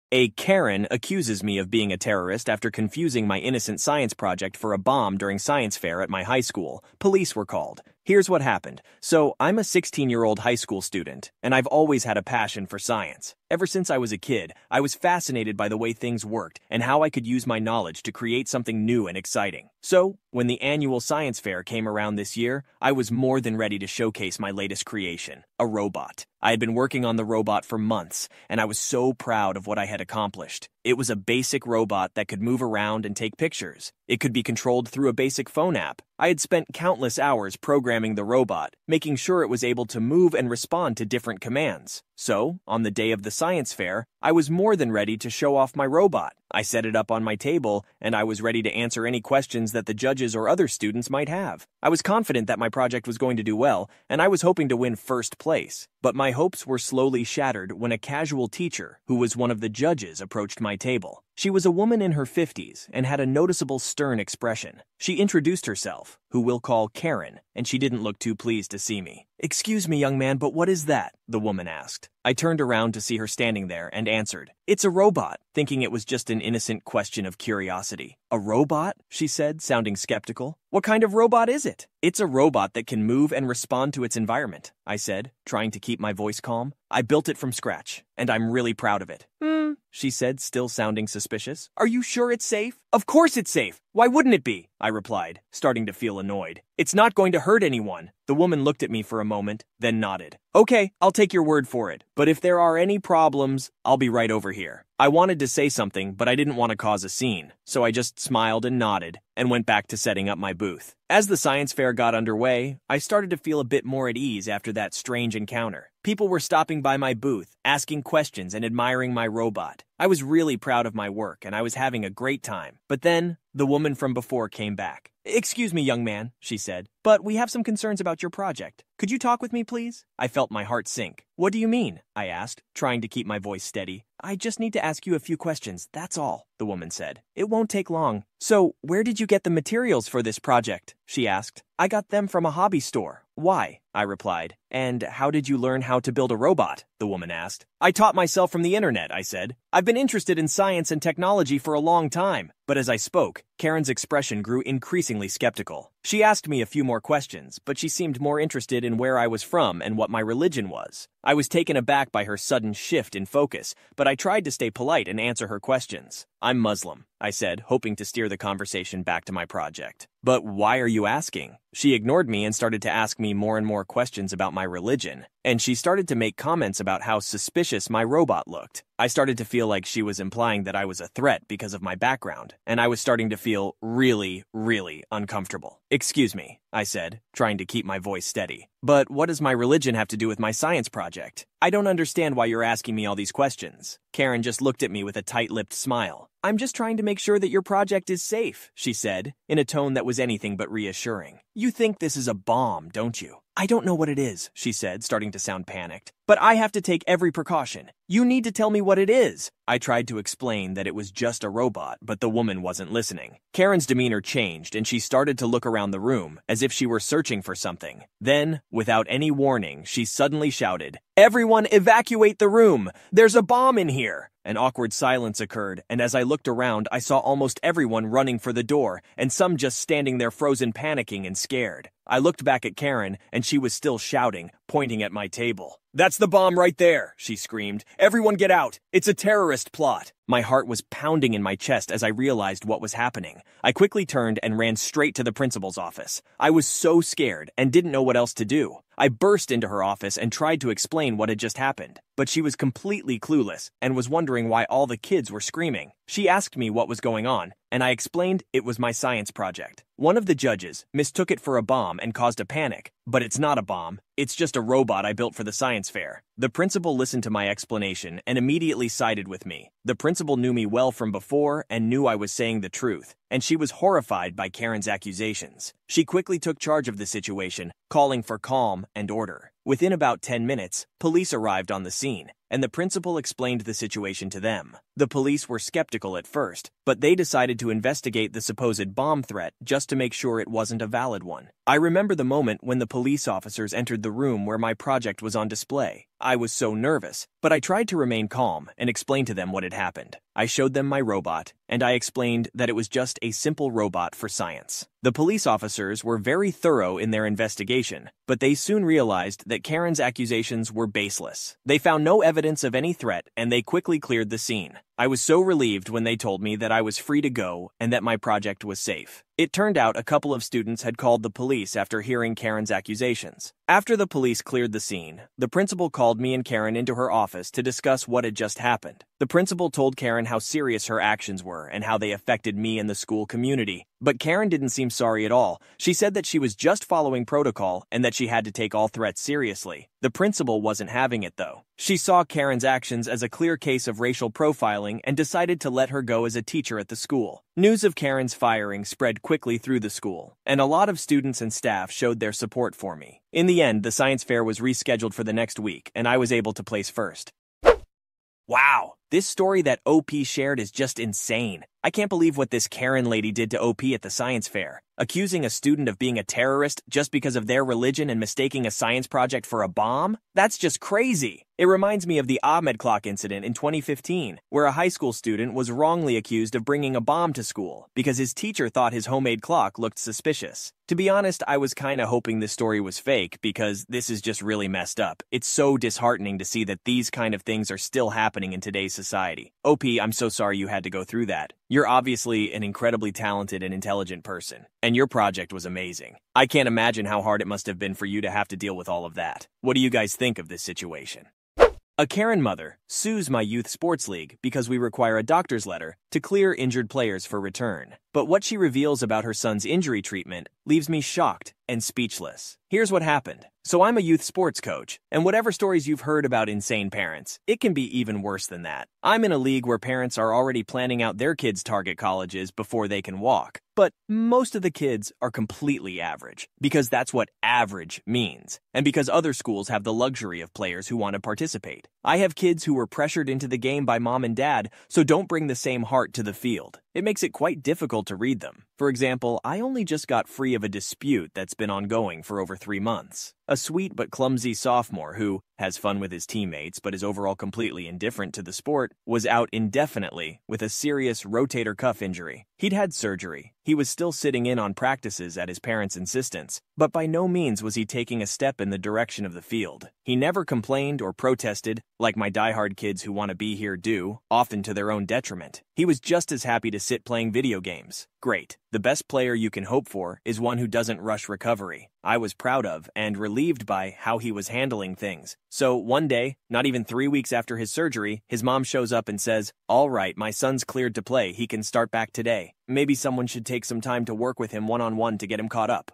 A Karen accuses me of being a terrorist after confusing my innocent science project for a bomb during science fair at my high school. Police were called. Here's what happened. So, I'm a 16-year-old high school student, and I've always had a passion for science. Ever since I was a kid, I was fascinated by the way things worked and how I could use my knowledge to create something new and exciting. So, when the annual science fair came around this year, I was more than ready to showcase my latest creation, a robot. I had been working on the robot for months, and I was so proud of what I had accomplished. It was a basic robot that could move around and take pictures. It could be controlled through a basic phone app. I had spent countless hours programming the robot, making sure it was able to move and respond to different commands. So, on the day of the science fair, I was more than ready to show off my robot. I set it up on my table, and I was ready to answer any questions that the judges or other students might have. I was confident that my project was going to do well, and I was hoping to win first place. But my hopes were slowly shattered when a casual teacher, who was one of the judges, approached my table. She was a woman in her 50s and had a noticeable stern expression. She introduced herself, who we'll call Karen, and she didn't look too pleased to see me. "Excuse me, young man, but what is that?" the woman asked. I turned around to see her standing there and answered, "It's a robot," thinking it was just an innocent question of curiosity. "A robot?" she said, sounding skeptical. "What kind of robot is it?" "It's a robot that can move and respond to its environment," I said, trying to keep my voice calm. "I built it from scratch, and I'm really proud of it." She said, still sounding suspicious. "Are you sure it's safe?" "Of course it's safe. Why wouldn't it be?" I replied, starting to feel annoyed. "It's not going to hurt anyone." The woman looked at me for a moment, then nodded. "Okay, I'll take your word for it. But if there are any problems, I'll be right over here." I wanted to say something, but I didn't want to cause a scene, so I just smiled and nodded and went back to setting up my booth. As the science fair got underway, I started to feel a bit more at ease after that strange encounter. People were stopping by my booth, asking questions and admiring my robot. I was really proud of my work, and I was having a great time. But then, the woman from before came back. "Excuse me, young man," she said, "but we have some concerns about your project. Could you talk with me, please?" I felt my heart sink. "What do you mean?" I asked, trying to keep my voice steady. "I just need to ask you a few questions, that's all," the woman said. "It won't take long." "So, where did you get the materials for this project?" she asked. "I got them from a hobby store." "Why?" I replied. "And how did you learn how to build a robot?" the woman asked. "I taught myself from the internet," I said. "I've been interested in science and technology for a long time." But as I spoke, Karen's expression grew increasingly skeptical. She asked me a few more questions, but she seemed more interested in where I was from and what my religion was. I was taken aback by her sudden shift in focus, but I tried to stay polite and answer her questions. "I'm Muslim," I said, hoping to steer the conversation back to my project. "But why are you asking?" She ignored me and started to ask me more and more questions about my religion, and she started to make comments about how suspicious my robot looked. I started to feel like she was implying that I was a threat because of my background, and I was starting to feel really, really uncomfortable. "Excuse me," I said, trying to keep my voice steady. "But what does my religion have to do with my science project? I don't understand why you're asking me all these questions." Karen just looked at me with a tight-lipped smile. "I'm just trying to make sure that your project is safe," she said, in a tone that was anything but reassuring. "You think this is a bomb, don't you?" "I don't know what it is," she said, starting to sound panicked. "But I have to take every precaution. You need to tell me what it is." I tried to explain that it was just a robot, but the woman wasn't listening. Karen's demeanor changed, and she started to look around the room, as if she were searching for something. Then, without any warning, she suddenly shouted, "Everyone evacuate the room! There's a bomb in here!" An awkward silence occurred, and as I looked around, I saw almost everyone running for the door, and some just standing there frozen, panicking and scared. I looked back at Karen, and she was still shouting, pointing at my table. "That's the bomb right there," she screamed. "Everyone get out! It's a terrorist plot!" My heart was pounding in my chest as I realized what was happening. I quickly turned and ran straight to the principal's office. I was so scared and didn't know what else to do. I burst into her office and tried to explain what had just happened, but she was completely clueless and was wondering why all the kids were screaming. She asked me what was going on, and I explained it was my science project. One of the judges mistook it for a bomb and caused a panic, but it's not a bomb. It's just a robot I built for the science fair. The principal listened to my explanation and immediately sided with me. The principal knew me well from before and knew I was saying the truth, and she was horrified by Karen's accusations. She quickly took charge of the situation, calling for calm and order. Within about 10 minutes, police arrived on the scene, and the principal explained the situation to them. The police were skeptical at first, but they decided to investigate the supposed bomb threat just to make sure it wasn't a valid one. I remember the moment when the police officers entered the room where my project was on display. I was so nervous, but I tried to remain calm and explain to them what had happened. I showed them my robot, and I explained that it was just a simple robot for science. The police officers were very thorough in their investigation, but they soon realized that Karen's accusations were baseless. They found no evidence of any threat, and they quickly cleared the scene. I was so relieved when they told me that I was free to go and that my project was safe. It turned out a couple of students had called the police after hearing Karen's accusations. After the police cleared the scene, the principal called me and Karen into her office to discuss what had just happened. The principal told Karen how serious her actions were and how they affected me and the school community. But Karen didn't seem sorry at all. She said that she was just following protocol and that she had to take all threats seriously. The principal wasn't having it, though. She saw Karen's actions as a clear case of racial profiling and decided to let her go as a teacher at the school. News of Karen's firing spread quickly through the school, and a lot of students and staff showed their support for me. In the end, the science fair was rescheduled for the next week, and I was able to place first. Wow, this story that OP shared is just insane. I can't believe what this Karen lady did to OP at the science fair. Accusing a student of being a terrorist just because of their religion and mistaking a science project for a bomb? That's just crazy. It reminds me of the Ahmed clock incident in 2015, where a high school student was wrongly accused of bringing a bomb to school because his teacher thought his homemade clock looked suspicious. To be honest, I was kinda hoping this story was fake because this is just really messed up. It's so disheartening to see that these kind of things are still happening in today's society. OP, I'm so sorry you had to go through that. You're obviously an incredibly talented and intelligent person, and your project was amazing. I can't imagine how hard it must have been for you to have to deal with all of that. What do you guys think of this situation? A Karen mother sues my youth sports league because we require a doctor's letter to clear injured players for return. But what she reveals about her son's injury treatment leaves me shocked and speechless. Here's what happened. So I'm a youth sports coach, and whatever stories you've heard about insane parents, it can be even worse than that. I'm in a league where parents are already planning out their kids' target colleges before they can walk. But most of the kids are completely average, because that's what average means, and because other schools have the luxury of players who want to participate. I have kids who were pressured into the game by mom and dad, so don't bring the same heart to the field. It makes it quite difficult to read them. For example, I only just got free of a dispute that's been ongoing for over 3 months. A sweet but clumsy sophomore who has fun with his teammates but is overall completely indifferent to the sport was out indefinitely with a serious rotator cuff injury. He'd had surgery. He was still sitting in on practices at his parents' insistence, but by no means was he taking a step in the direction of the field. He never complained or protested, like my diehard kids who want to be here do, often to their own detriment. He was just as happy to sit playing video games. Great. The best player you can hope for is one who doesn't rush recovery. I was proud of and relieved by how he was handling things. So one day, not even 3 weeks after his surgery, his mom shows up and says, "All right, my son's cleared to play. He can start back today. Maybe someone should take some time to work with him one-on-one to get him caught up."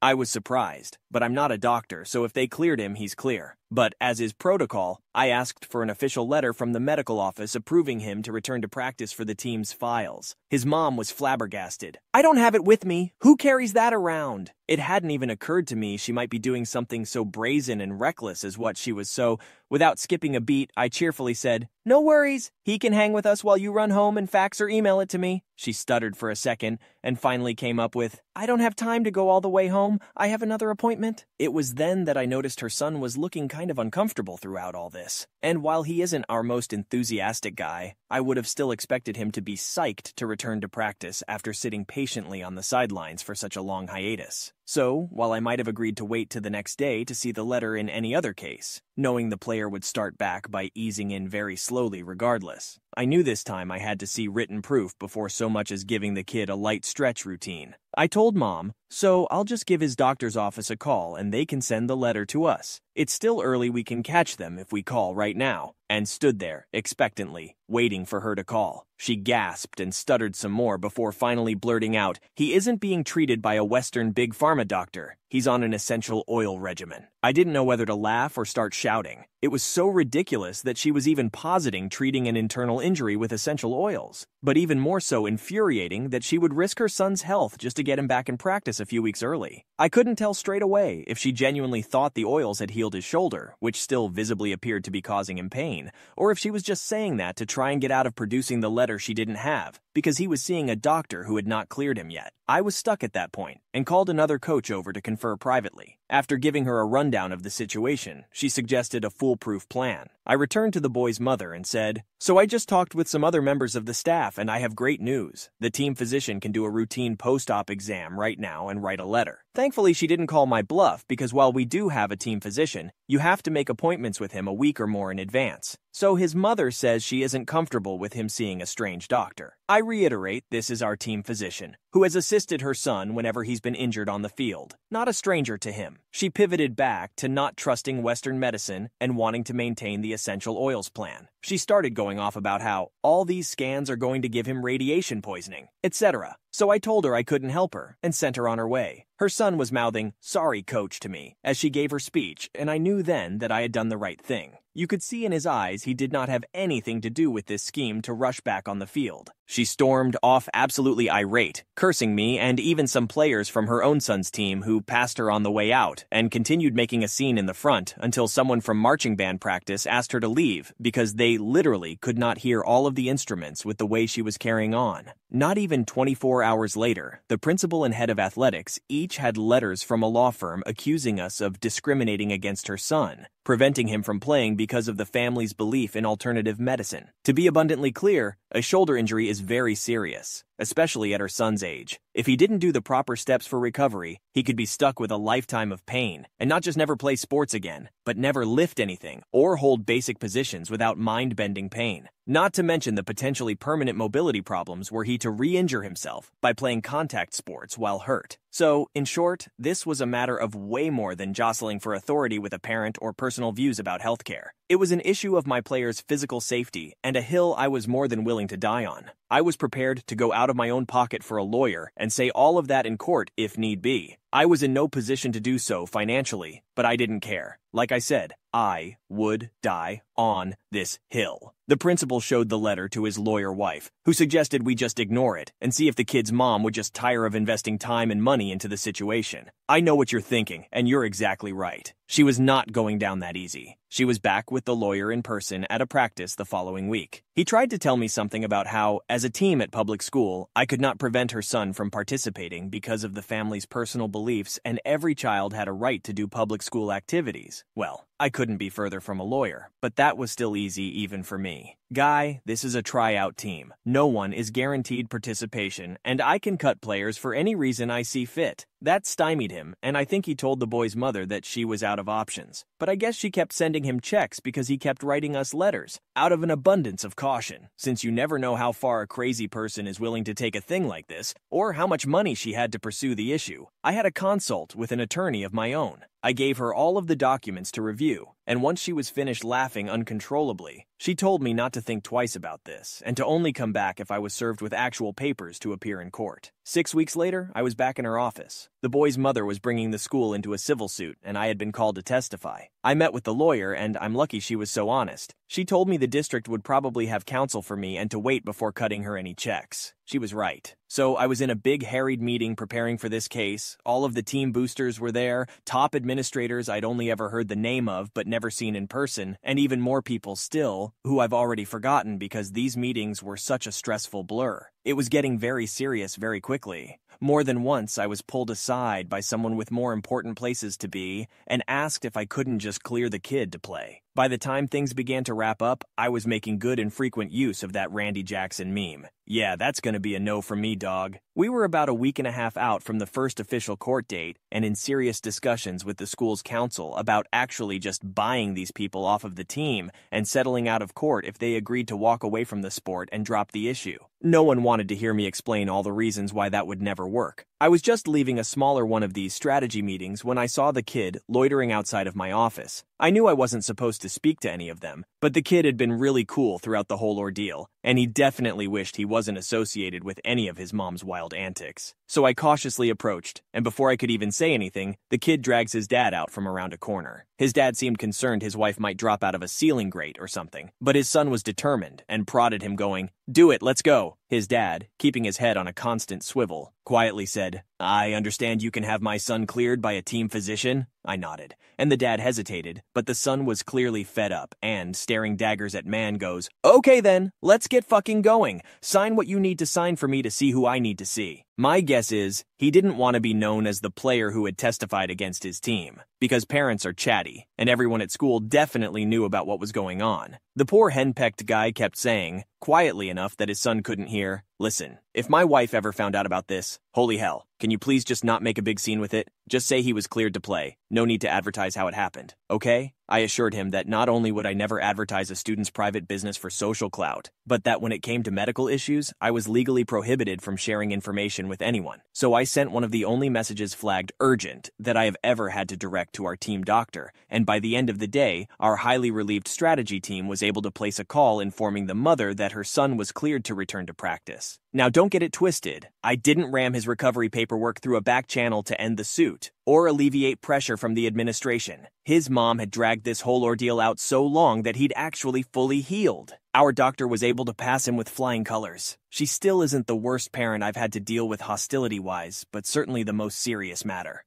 I was surprised, but I'm not a doctor, so if they cleared him, he's clear. But as is protocol, I asked for an official letter from the medical office approving him to return to practice for the team's files. His mom was flabbergasted. "I don't have it with me. Who carries that around?" It hadn't even occurred to me she might be doing something so brazen and reckless as what she was, so without skipping a beat, I cheerfully said, "No worries. He can hang with us while you run home and fax or email it to me." She stuttered for a second and finally came up with, "I don't have time to go all the way home. I have another appointment." It was then that I noticed her son was looking kind of uncomfortable throughout all this. And while he isn't our most enthusiastic guy, I would have still expected him to be psyched to return to practice after sitting patiently on the sidelines for such a long hiatus. So, while I might have agreed to wait to the next day to see the letter in any other case, knowing the player would start back by easing in very slowly regardless, I knew this time I had to see written proof before so much as giving the kid a light stretch routine. I told Mom, "So I'll just give his doctor's office a call and they can send the letter to us. It's still early, we can catch them if we call right now," and stood there, expectantly, waiting for her to call. She gasped and stuttered some more before finally blurting out, "He isn't being treated by a Western big pharma doctor. He's on an essential oil regimen." I didn't know whether to laugh or start shouting. It was so ridiculous that she was even positing treating an internal injury with essential oils. But even more so infuriating that she would risk her son's health just to get him back in practice a few weeks early. I couldn't tell straight away if she genuinely thought the oils had healed healed his shoulder, which still visibly appeared to be causing him pain, or if she was just saying that to try and get out of producing the letter she didn't have, because he was seeing a doctor who had not cleared him yet. I was stuck at that point, and called another coach over to confer privately. After giving her a rundown of the situation, she suggested a foolproof plan. I returned to the boy's mother and said, "So I just talked with some other members of the staff, and I have great news. The team physician can do a routine post-op exam right now and write a letter." Thankfully, she didn't call my bluff, because while we do have a team physician, you have to make appointments with him a week or more in advance. So his mother says she isn't comfortable with him seeing a strange doctor. I reiterate, this is our team physician, who has assisted her son whenever he's been injured on the field. Not a stranger to him. She pivoted back to not trusting Western medicine and wanting to maintain the essential oils plan. She started going off about how all these scans are going to give him radiation poisoning, etc. So I told her I couldn't help her and sent her on her way. Her son was mouthing, "Sorry, coach," to me as she gave her speech, and I knew then that I had done the right thing. You could see in his eyes he did not have anything to do with this scheme to rush back on the field. She stormed off absolutely irate, cursing me and even some players from her own son's team who passed her on the way out, and continued making a scene in the front until someone from marching band practice asked her to leave because they literally could not hear all of the instruments with the way she was carrying on. Not even 24 hours later, the principal and head of athletics each had letters from a law firm accusing us of discriminating against her son, preventing him from playing because of the family's belief in alternative medicine. To be abundantly clear, a shoulder injury is very serious, especially at her son's age. If he didn't do the proper steps for recovery, he could be stuck with a lifetime of pain, and not just never play sports again, but never lift anything or hold basic positions without mind-bending pain. Not to mention the potentially permanent mobility problems were he to re-injure himself by playing contact sports while hurt. So, in short, this was a matter of way more than jostling for authority with a parent or personal views about healthcare. It was an issue of my players' physical safety and a hill I was more than willing to die on. I was prepared to go out of my own pocket for a lawyer and say all of that in court if need be. I was in no position to do so financially, but I didn't care. Like I said, I would die on this hill. The principal showed the letter to his lawyer wife, who suggested we just ignore it and see if the kid's mom would just tire of investing time and money into the situation. I know what you're thinking, and you're exactly right. She was not going down that easy. She was back with the lawyer in person at a practice the following week. He tried to tell me something about how, as a team at public school, I could not prevent her son from participating because of the family's personal beliefs, and every child had a right to do public school activities. Well, I couldn't be further from a lawyer, but that was still easy even for me. Guy, this is a tryout team. No one is guaranteed participation, and I can cut players for any reason I see fit. That stymied him, and I think he told the boy's mother that she was out of options. But I guess she kept sending him checks because he kept writing us letters, out of an abundance of caution, since you never know how far a crazy person is willing to take a thing like this, or how much money she had to pursue the issue. I had a consult with an attorney of my own. I gave her all of the documents to review, and once she was finished laughing uncontrollably, she told me not to think twice about this, and to only come back if I was served with actual papers to appear in court. 6 weeks later, I was back in her office. The boy's mother was bringing the school into a civil suit, and I had been called to testify. I met with the lawyer, and I'm lucky she was so honest. She told me the district would probably have counsel for me and to wait before cutting her any checks. She was right. So I was in a big harried meeting preparing for this case. All of the team boosters were there, top administrators I'd only ever heard the name of but never seen in person, and even more people still, who I've already forgotten because these meetings were such a stressful blur. It was getting very serious very quickly. More than once, I was pulled aside by someone with more important places to be and asked if I couldn't just clear the kid to play. By the time things began to wrap up, I was making good and frequent use of that Randy Jackson meme. Yeah, that's gonna be a no from me, dog. We were about a week and a half out from the first official court date and in serious discussions with the school's council about actually just buying these people off of the team and settling out of court if they agreed to walk away from the sport and drop the issue. No one wanted to hear me explain all the reasons why that would never work. I was just leaving a smaller one of these strategy meetings when I saw the kid loitering outside of my office. I knew I wasn't supposed to speak to any of them, but the kid had been really cool throughout the whole ordeal, and he definitely wished he wasn't associated with any of his mom's wild antics. So I cautiously approached, and before I could even say anything, the kid drags his dad out from around a corner. His dad seemed concerned his wife might drop out of a ceiling grate or something, but his son was determined and prodded him going, "Do it, let's go." His dad, keeping his head on a constant swivel, quietly said, "I understand you can have my son cleared by a team physician?" I nodded, and the dad hesitated, but the son was clearly fed up and, staring daggers at man, goes, "Okay then, let's get fucking going. Sign what you need to sign for me to see who I need to see." My guess is, he didn't want to be known as the player who had testified against his team, because parents are chatty, and everyone at school definitely knew about what was going on. The poor henpecked guy kept saying, quietly enough that his son couldn't hear, "Listen, if my wife ever found out about this, holy hell, can you please just not make a big scene with it? Just say he was cleared to play. No need to advertise how it happened, okay?" I assured him that not only would I never advertise a student's private business for social clout, but that when it came to medical issues, I was legally prohibited from sharing information with anyone. So I sent one of the only messages flagged urgent that I have ever had to direct to our team doctor, and by the end of the day, our highly relieved strategy team was able to place a call informing the mother that her son was cleared to return to practice. Now don't get it twisted. I didn't ram his recovery paperwork through a back channel to end the suit, or alleviate pressure from the administration. His mom had dragged this whole ordeal out so long that he'd actually fully healed. Our doctor was able to pass him with flying colors. She still isn't the worst parent I've had to deal with hostility-wise, but certainly the most serious matter.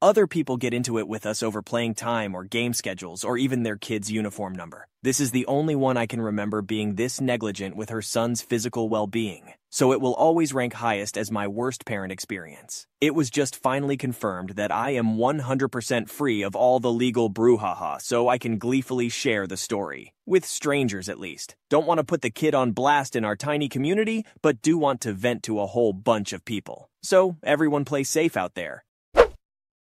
Other people get into it with us over playing time or game schedules or even their kid's uniform number. This is the only one I can remember being this negligent with her son's physical well-being, so it will always rank highest as my worst parent experience. It was just finally confirmed that I am 100% free of all the legal brouhaha, so I can gleefully share the story. With strangers, at least. Don't want to put the kid on blast in our tiny community, but do want to vent to a whole bunch of people. So, everyone play safe out there.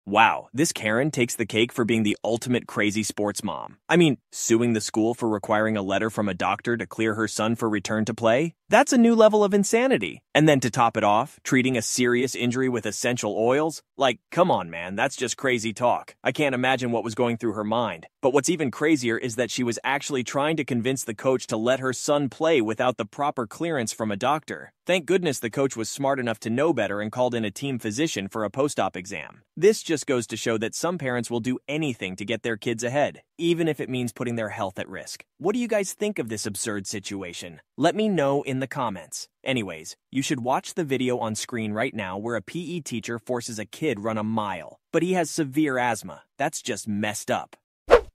Wow, this Karen takes the cake for being the ultimate crazy sports mom. I mean, suing the school for requiring a letter from a doctor to clear her son for return to play? That's a new level of insanity. And then to top it off, treating a serious injury with essential oils? Like, come on man, that's just crazy talk. I can't imagine what was going through her mind. But what's even crazier is that she was actually trying to convince the coach to let her son play without the proper clearance from a doctor. Thank goodness the coach was smart enough to know better and called in a team physician for a post-op exam. This just goes to show that some parents will do anything to get their kids ahead, even if it means putting their health at risk. What do you guys think of this absurd situation? Let me know in the comments. Anyways, you should watch the video on screen right now where a PE teacher forces a kid run a mile, but he has severe asthma. That's just messed up.